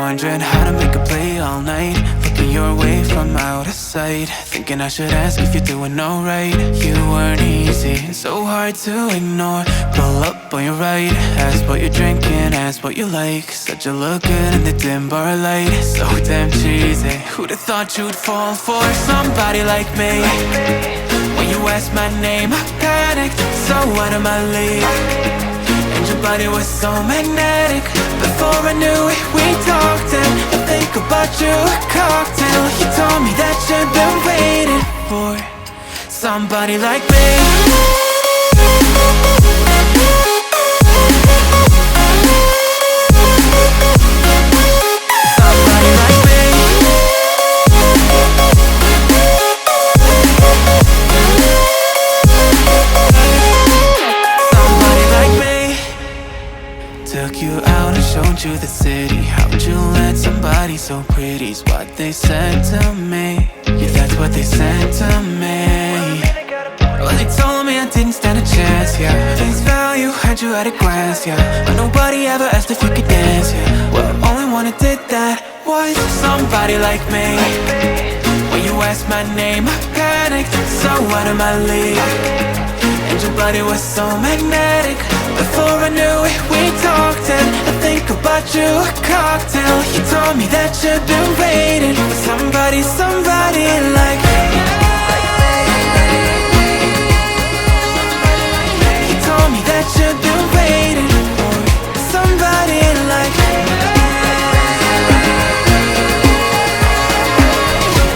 Wondering how to make a play all night, looking your way from out of sight, thinking I should ask if you're doing alright. You weren't easy, so hard to ignore. Pull up on your right, ask what you're drinking, ask what you like. Said you look good in the dim bar light, so damn cheesy. Who'd have thought you'd fall for somebody like me? When you asked my name, I panicked, so out of my league. And your body was so magnetic. Before I knew it, we talked, and I think about you a cocktail. You told me that you've been waiting for somebody like me. Took you out and showed you the city. How'd you let somebody so pretty's what they said to me? Yeah, that's what they said to me. Well, they told me I didn't stand a chance, yeah. Face value, had you at a glance, yeah. But nobody ever asked if you could dance, yeah. Well, only one who did that was somebody like me. When you asked my name, I panicked, so out of my league. And your body was so magnetic. Before I knew it, we talked, and I think about you a cocktail. You told me that you've been waiting for somebody like me. You told me that you've been waiting for somebody like me.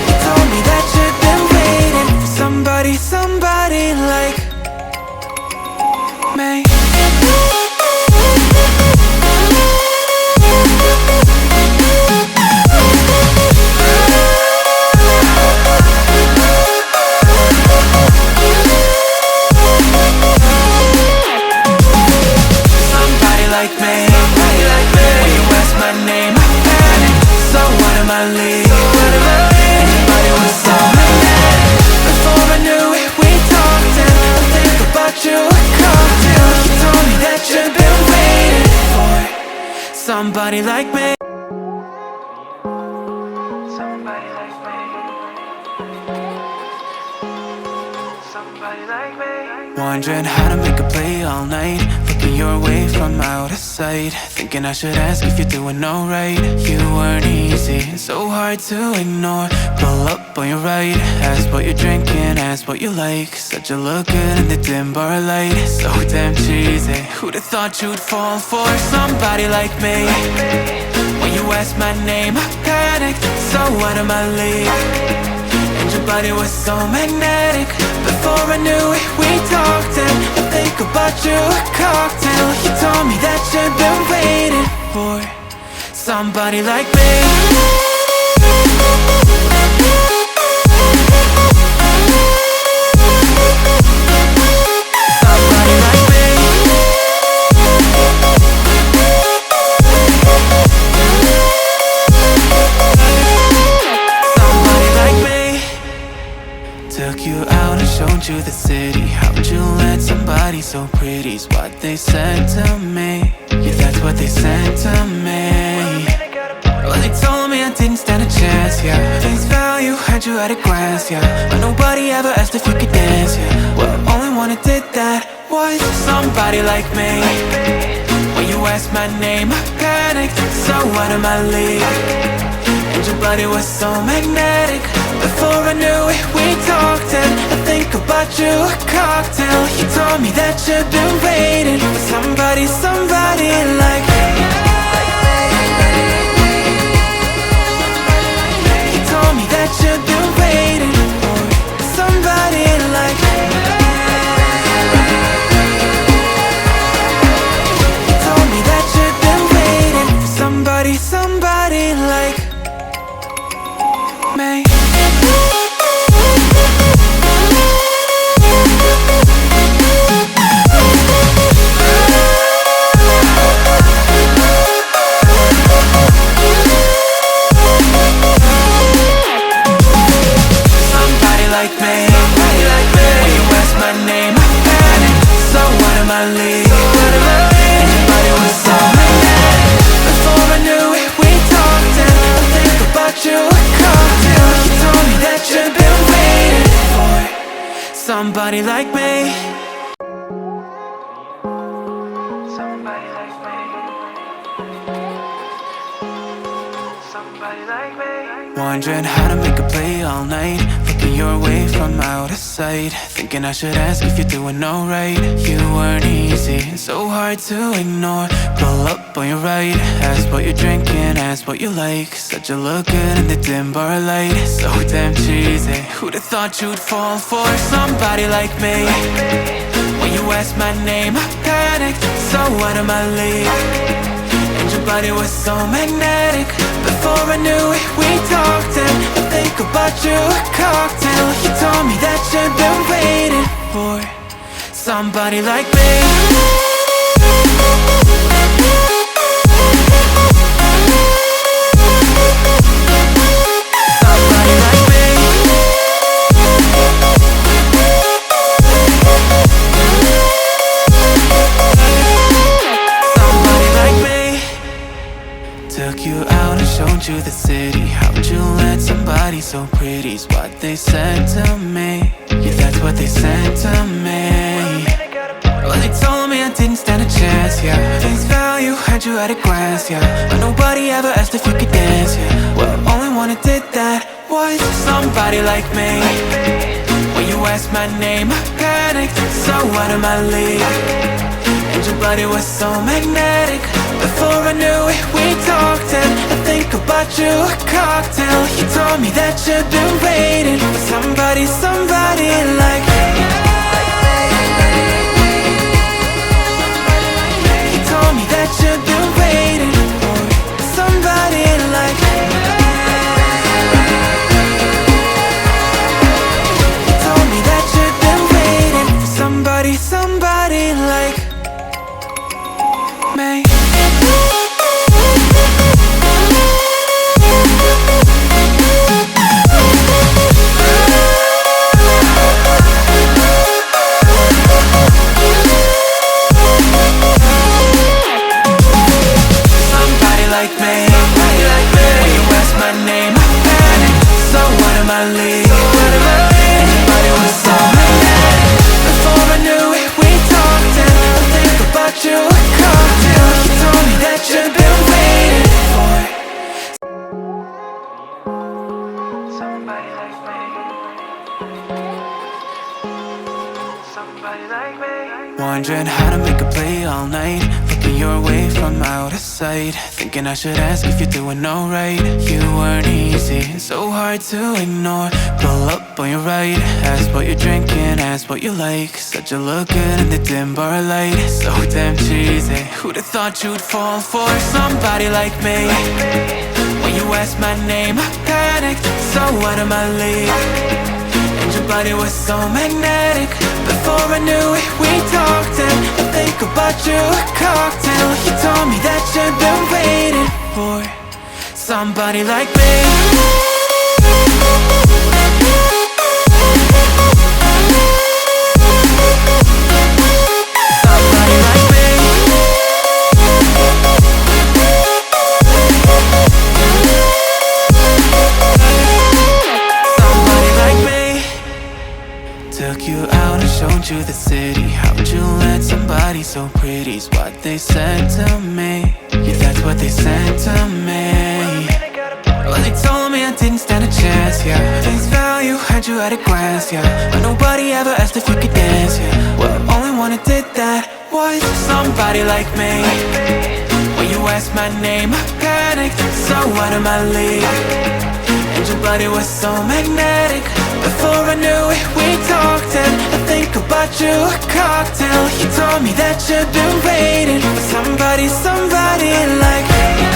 You told me that you've been waiting for somebody like me. Somebody like me. Somebody like me. Somebody like me. Wondering how to make a play all night, looking your way from out of sight, thinking I should ask if you're doing alright. You weren't easy, so hard to ignore. Pull up on your right, ask what you're drinking, ask what you like. Said you look good in the dim bar light, so damn cheesy. Who'd have thought you'd fall for somebody like me? When you asked my name, I panicked, so out of my league. And your body was so magnetic. Before I knew it, we talked, and I think about you a cocktail. You told me that you've been waiting for somebody like me. Took you out and showed you the city. How'd you let somebody so pretty's what they said to me? Yeah, that's what they said to me. Well, they told me I didn't stand a chance, yeah. Face value, had you at a glance, yeah. But nobody ever asked if you could dance, yeah. Well, only one who did that was somebody like me. When you asked my name, I panicked, so out of my league. And your body was so magnetic. Before I knew it, we talked, and I think about you a cocktail. You told me that you've been waiting for somebody like me. You told me that you've been waiting for somebody like me. You told me that you've been waiting for somebody like me. somebody like me. Wondering how to make a play all night, looking your way from out of sight, thinking I should ask if you're doing alright. You weren't easy, so hard to ignore. Pull up on your right, ask what you're drinking, ask what you like. Said you look good in the dim bar light, so damn cheesy. Who'd have thought you'd fall for somebody like me? When you asked my name, I panicked, so out of my league. And your body was so magnetic. Before I knew it, we talked, and I think about you a cocktail. You told me that you've been waiting for somebody like me. Somebody like me. Somebody like me. Took you out and showed you the city. How'd you let somebody so pretty's what they said to me? Yeah, that's what they said to me. Well, they told me I didn't stand a chance, yeah. Face value, had you at a glance, yeah. But nobody ever asked if you could dance, yeah. Well, only one who did that was somebody like me. When you asked my name, I panicked, so out of my league. And your body was so magnetic. Before I knew it, we talked, and I think about you a cocktail. You told me that you've been waiting for somebody like me. You told me that you've been waiting for somebody like me. You told me that you've been waiting for somebody like me. Wondering how to make a play all night, looking your way from out of sight, thinking I should ask if you're doing alright. You weren't easy, so hard to ignore. Pull up on your right, ask what you're drinking, ask what you like. Said you look good in the dim bar light, so damn cheesy. Who'd have thought you'd fall for somebody like me? When you asked my name, I panicked, so out of my league. And your body was so magnetic. Before I knew it, we talked, and I think about you a cocktail. You told me that you've been waiting for somebody like me. Somebody like me. Somebody like me. Took you out and showed you the city. How'd you let somebody so pretty's what they said to me? Yeah, that's what they said to me. Well, they told me I didn't stand a chance, yeah. Face value, had you at a glance, yeah. But nobody ever asked if you could dance, yeah. Well, only one who did that was somebody like me. When you asked my name, I panicked, so out of my league. And your body was so magnetic. Before I knew it, we talked, and I think about you a cocktail. You told me that you've been waiting for somebody like me.